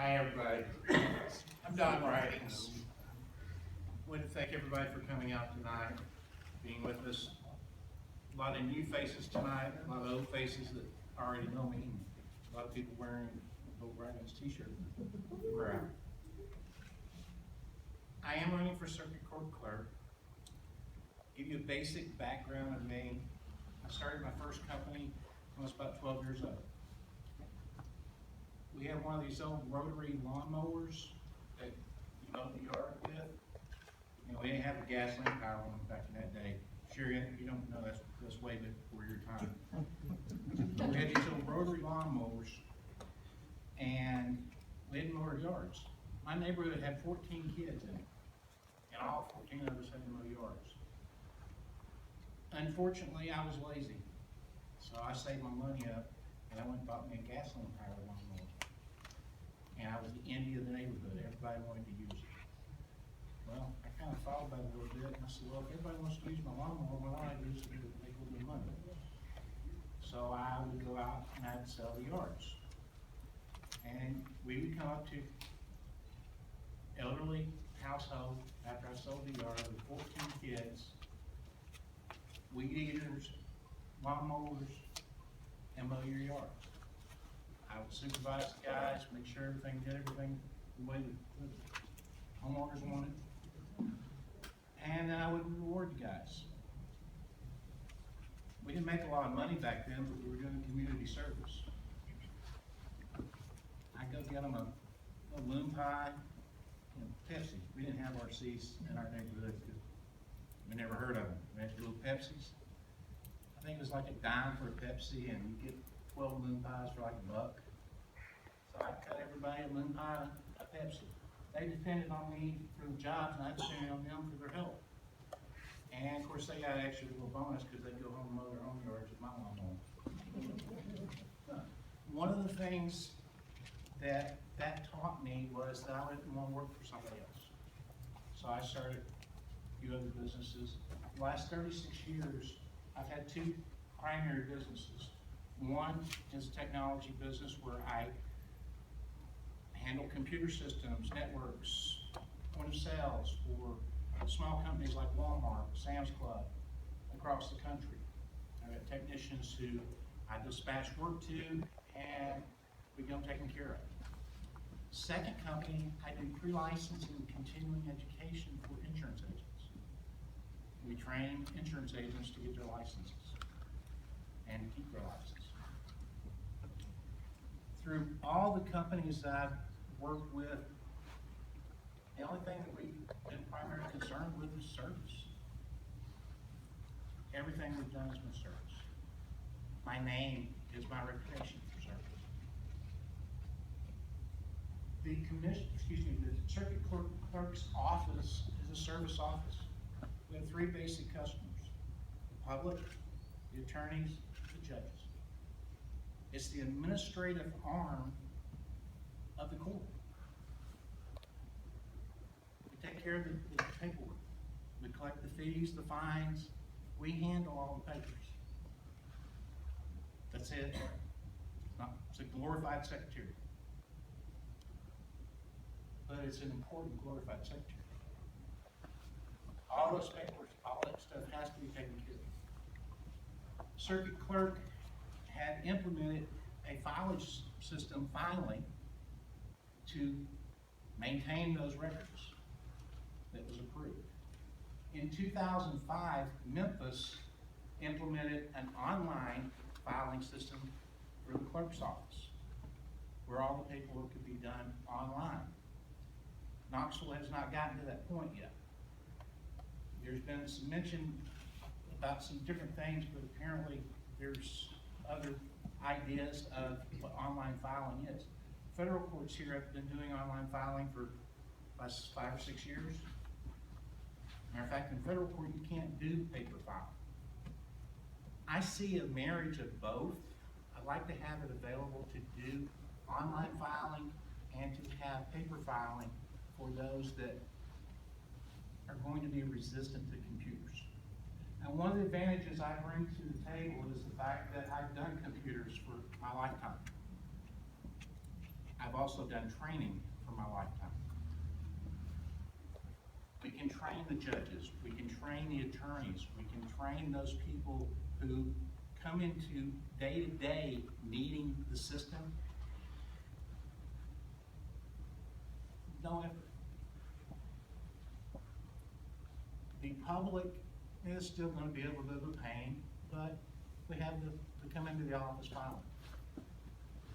Hi, everybody. I'm Don Ridings. I want to thank everybody for coming out tonight, being with us. A lot of new faces tonight, a lot of old faces that already know me, and a lot of people wearing Bill Ridings t-shirt. We're out. I am running for Circuit Court Clerk. Give you a basic background of me. I started my first company when I was about 12 years old. We had one of these old rotary lawnmowers that you mow the yard with. You know, we didn't have the gasoline power on them back in that day. Sure, you don't know, that's way before your time. We had these old rotary lawnmowers, and we didn't mow our yards. My neighborhood had 14 kids in it, and all 14 of us had to mow yards. Unfortunately, I was lazy, so I saved my money up, and I went and bought me a gasoline powered lawnmower. And I was the envy of the neighborhood. Everybody wanted to use it. Well, I kind of thought about it a little bit, and I said, well, if everybody wants to use my lawnmower, why don't I use it to make a little bit of money? So I would go out and I'd sell the yards. And we would come up to elderly household after I sold the yard with 14 kids, weed eaters, lawnmowers, and mow your yard. I would supervise the guys, make sure everything did everything the way the homeowners wanted. And I would reward the guys. We didn't make a lot of money back then, but we were doing community service. I'd go get them a loom pie and Pepsi. We didn't have RCs in our neighborhood because we never heard of them. We had little Pepsis. I think it was like a dime for a Pepsi, and you get 12 moon pies for like $1. So I cut everybody a moon pie and a Pepsi. They depended on me for the jobs, and I depended on them for their help. And of course, they got an extra little bonus because they go home and mow their own yards with my lawnmower. One of the things that taught me was that I didn't want to work for somebody else. So I started a few other businesses. The last 36 years, I've had two primary businesses. One is a technology business where I handle computer systems, networks, point of sales for small companies like Walmart, Sam's Club, across the country. I have technicians who I dispatch work to, and we get them taken care of. Second company, I do pre-licensing and continuing education for insurance agents. We train insurance agents to get their licenses and keep their license. Through all the companies that I've worked with, the only thing that we've been primarily concerned with is service. Everything we've done has been service. My name is my reputation for service. The circuit clerk's office is a service office. We have three basic customers: the public, the attorneys, the judges. It's the administrative arm of the court. We take care of the paperwork. We collect the fees, the fines. We handle all the papers. That's it. It's a glorified secretary. But it's an important glorified secretary. All those papers, all that stuff has to be taken care of. Circuit clerk had implemented a filage system finally to maintain those records that was approved. In 2005, Memphis implemented an online filing system for the clerk's office, where all the paperwork could be done online. Knoxville has not gotten to that point yet. There's been some mention about some different things, but apparently there's other ideas of what online filing is. Federal courts here have been doing online filing for the last 5 or 6 years. Matter of fact, in federal court, you can't do paper filing. I see a marriage of both. I'd like to have it available to do online filing and to have paper filing for those that are going to be resistant to computers. And one of the advantages I bring to the table is the fact that I've done computers for my lifetime. I've also done training for my lifetime. We can train the judges, we can train the attorneys, we can train those people who come into day-to-day needing the system. No effort. The public is still going to be a little bit of a pain, but we have to come into the office finally.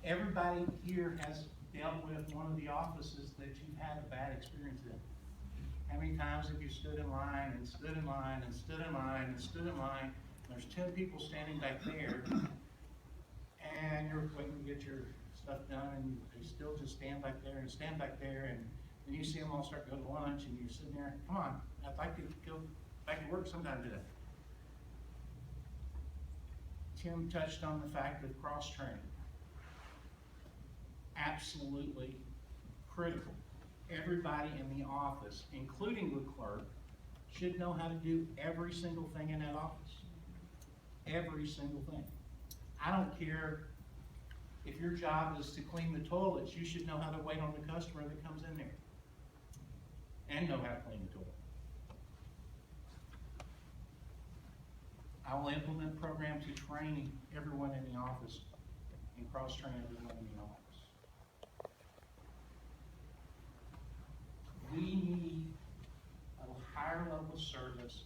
Everybody here has dealt with one of the offices that you've had a bad experience in. How many times have you stood in line and stood in line and stood in line and stood in line? There's 10 people standing back there, and you're waiting to get your stuff done, and they still just stand back there, and then you see them all start going to lunch, and you're sitting there, come on, I'd like to go back to work sometime today. Tim touched on the fact of cross-training. Absolutely critical. Everybody in the office, including the clerk, should know how to do every single thing in that office. Every single thing. I don't care if your job is to clean the toilets, you should know how to wait on the customer that comes in there. And know how to clean the toilet. I will implement programs to train everyone in the office and cross-train everyone in the office. We need a higher level of service.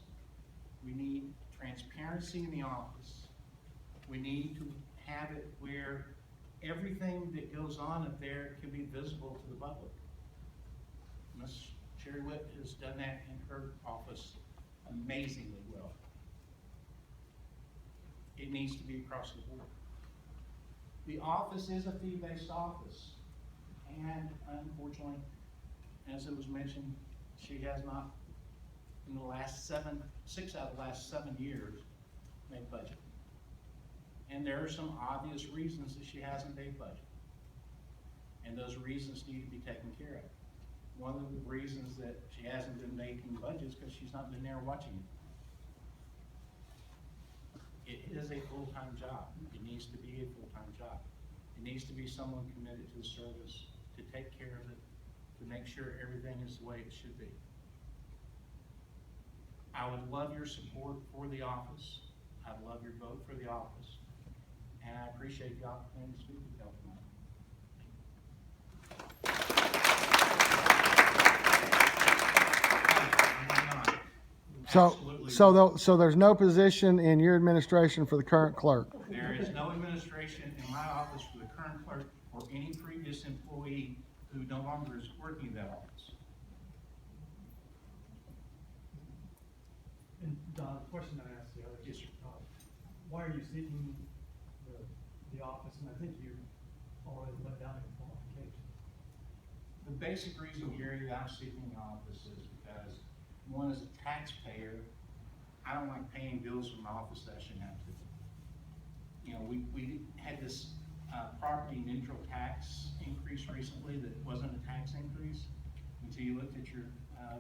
We need transparency in the office. We need to have it where everything that goes on up there can be visible to the public. Ms. Sherry Witt has done that in her office amazingly well. It needs to be across the board. The office is a fee-based office, and unfortunately, as it was mentioned, she has not, in the last 6 out of the last 7 years, made budget. And there are some obvious reasons that she hasn't made budget. And those reasons need to be taken care of. One of the reasons that she hasn't been making budgets is because she's not been there watching it. It is a full-time job. It needs to be a full-time job. It needs to be someone committed to the service, to take care of it, to make sure everything is the way it should be. I would love your support for the office. I'd love your vote for the office. And I appreciate the opportunity to speak with y'all tonight. So there's no position in your administration for the current clerk? There is no administration in my office for the current clerk or any previous employee who no longer is working in that office. And Don, the question I asked the other, Yes, sir. why are you seeking the office? And I think you already let down your qualifications. The basic reason, Gary, that I'm seeking the office is because, one, as a taxpayer, I don't like paying bills from my office that I shouldn't have to. You know, we had this property neutral tax increase recently that wasn't a tax increase until you looked at your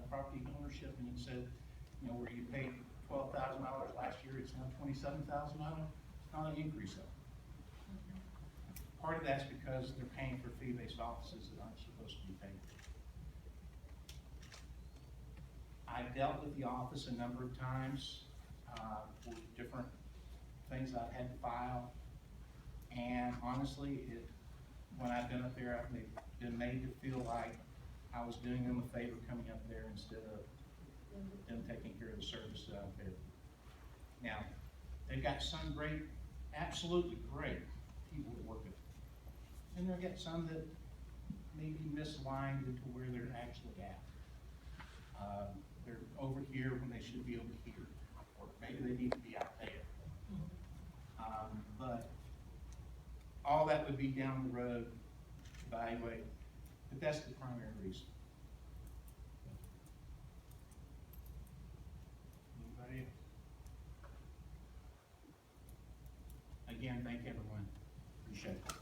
property ownership and it said, you know, where you paid $12,000 last year, it's now $27,000. It's not an increase though. Part of that's because they're paying for fee-based offices that aren't supposed to be paid. I've dealt with the office a number of times for different things I've had to file, and honestly, when I've been up there, I've been made to feel like I was doing them a favor coming up there instead of them taking care of the service that I'm there. Now, they've got some great, absolutely great people that work with them, and they've got some that may be misaligned into where they're actually at. They're over here when they should be over here, or maybe they need to be out there. But all that would be down the road to evaluate, but that's the primary reason. Anybody else? Again, thank everyone. Appreciate it.